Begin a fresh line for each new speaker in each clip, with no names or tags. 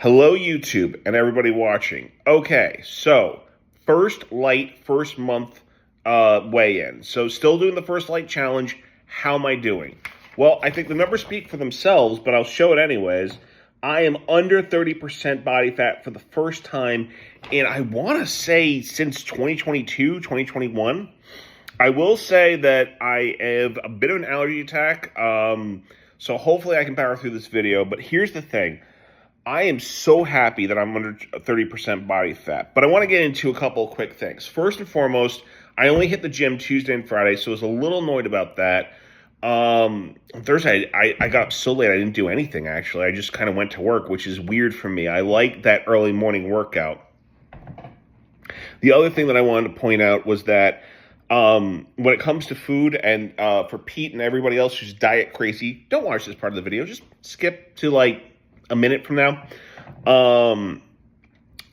Hello, YouTube, and everybody watching. Okay, so first light, first month weigh-in. So still doing the first light challenge. How am I doing? Well, I think the numbers speak for themselves, but I'll show it anyways. I am under 30% body fat for the first time, and I want to say since 2022, 2021. I will say that I have a bit of an allergy attack, so hopefully I can power through this video. But here's the thing. I am so happy that I'm under 30% body fat, but I want to get into a couple of quick things. First and foremost, I only hit the gym Tuesday and Friday, so I was a little annoyed about that. Thursday, I got up so late, I didn't do anything, actually. I just kind of went to work, which is weird for me. I like that early morning workout. The other thing that I wanted to point out was that when it comes to food and for Pete and everybody else who's diet crazy, don't watch this part of the video. Just skip to like a minute from now.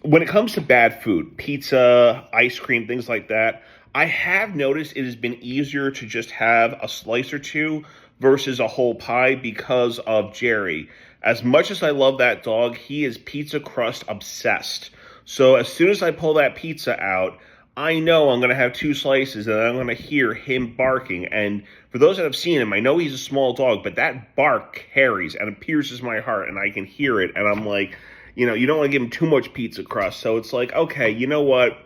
When it comes to bad food, pizza, ice cream, things like that, I have noticed it has been easier to just have a slice or two versus a whole pie because of Jerry. As much as I love that dog, he is pizza crust obsessed. So as soon as I pull that pizza out, I know I'm going to have two slices and I'm going to hear him barking. And for those that have seen him, I know he's a small dog, but that bark carries and it pierces my heart and I can hear it. And I'm like, you know, you don't want to give him too much pizza crust. So it's like, okay, you know what?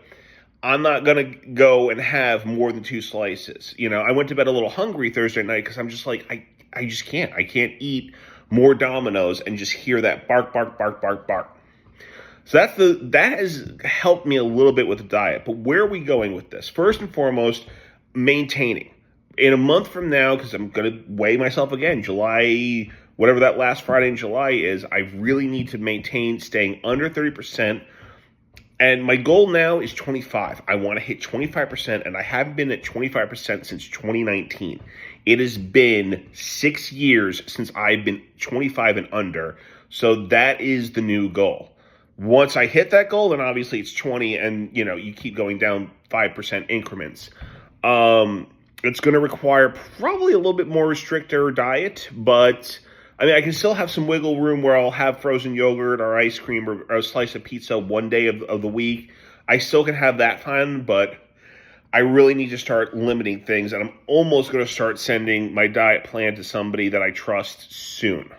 I'm not going to go and have more than two slices. You know, I went to bed a little hungry Thursday night because I'm just like, I just can't. I can't eat more Dominoes and just hear that bark, bark, bark, bark, bark. So that has helped me a little bit with the diet. But where are we going with this? First and foremost, maintaining. In a month from now, because I'm going to weigh myself again, July, whatever that last Friday in July is, I really need to maintain staying under 30%. And my goal now is 25. I want to hit 25%, and I haven't been at 25% since 2019. It has been 6 years since I've been 25 and under. So that is the new goal. Once I hit that goal, then obviously it's 20, and you know you keep going down 5% increments. It's going to require probably a little bit more restrictor diet, but I mean I can still have some wiggle room where I'll have frozen yogurt or ice cream or a slice of pizza one day of the week. I still can have that fun, but I really need to start limiting things, and I'm almost going to start sending my diet plan to somebody that I trust soon.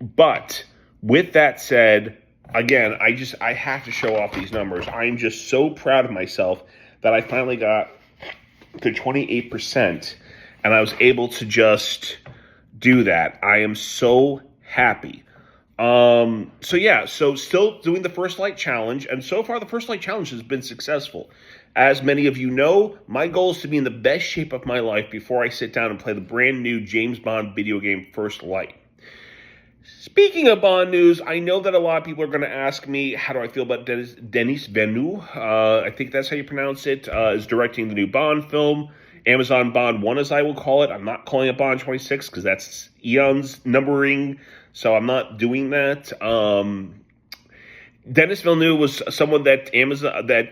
But with that said, again, I have to show off these numbers. I'm just so proud of myself that I finally got to 28%, and I was able to just do that. I am so happy. So still doing the First Light Challenge, and so far the First Light Challenge has been successful. As many of you know, my goal is to be in the best shape of my life before I sit down and play the brand new James Bond video game First Light. Speaking of Bond news, I know that a lot of people are going to ask me, how do I feel about Denis Villeneuve? I think that's how you pronounce it, is directing the new Bond film, Amazon Bond 1, as I will call it. I'm not calling it Bond 26 because that's Eon's numbering, so I'm not doing that. Denis Villeneuve was someone that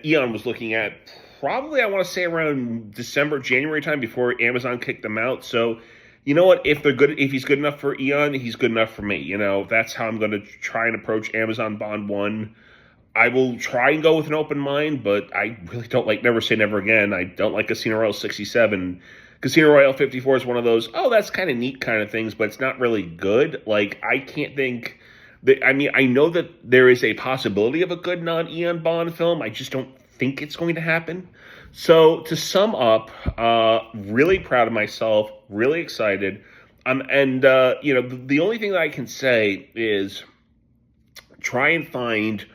Eon was looking at probably, I want to say, around December, January time before Amazon kicked them out. So you know what? If he's good enough for Eon, he's good enough for me. You know, that's how I'm going to try and approach Amazon Bond 1. I will try and go with an open mind, but I really don't like Never Say Never Again. I don't like Casino Royale 67. Casino Royale 54 is one of those, oh, that's kind of neat kind of things, but it's not really good. Like, I can't think that, I mean, I know that there is a possibility of a good non-Eon Bond film. I just don't think it's going to happen. So to sum up, really proud of myself, really excited. You know, the only thing that I can say is try and find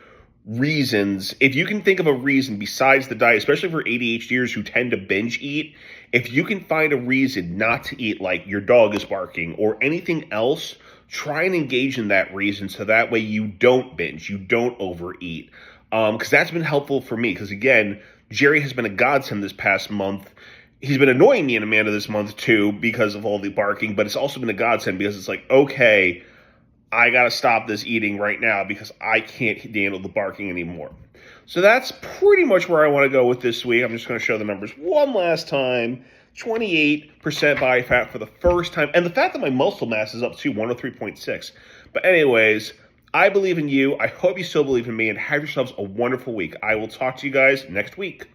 reasons. If you can think of a reason besides the diet, especially for ADHDers who tend to binge eat, if you can find a reason not to eat, like your dog is barking or anything else, try and engage in that reason so that way you don't binge, you don't overeat. Because that's been helpful for me. Because again, Jerry has been a godsend this past month. He's been annoying me and Amanda this month too because of all the barking, but it's also been a godsend because it's like, okay, I got to stop this eating right now because I can't handle the barking anymore. So that's pretty much where I want to go with this week. I'm just going to show the numbers one last time. 28% body fat for the first time. And the fact that my muscle mass is up to 103.6. But anyways, I believe in you. I hope you still believe in me, and have yourselves a wonderful week. I will talk to you guys next week.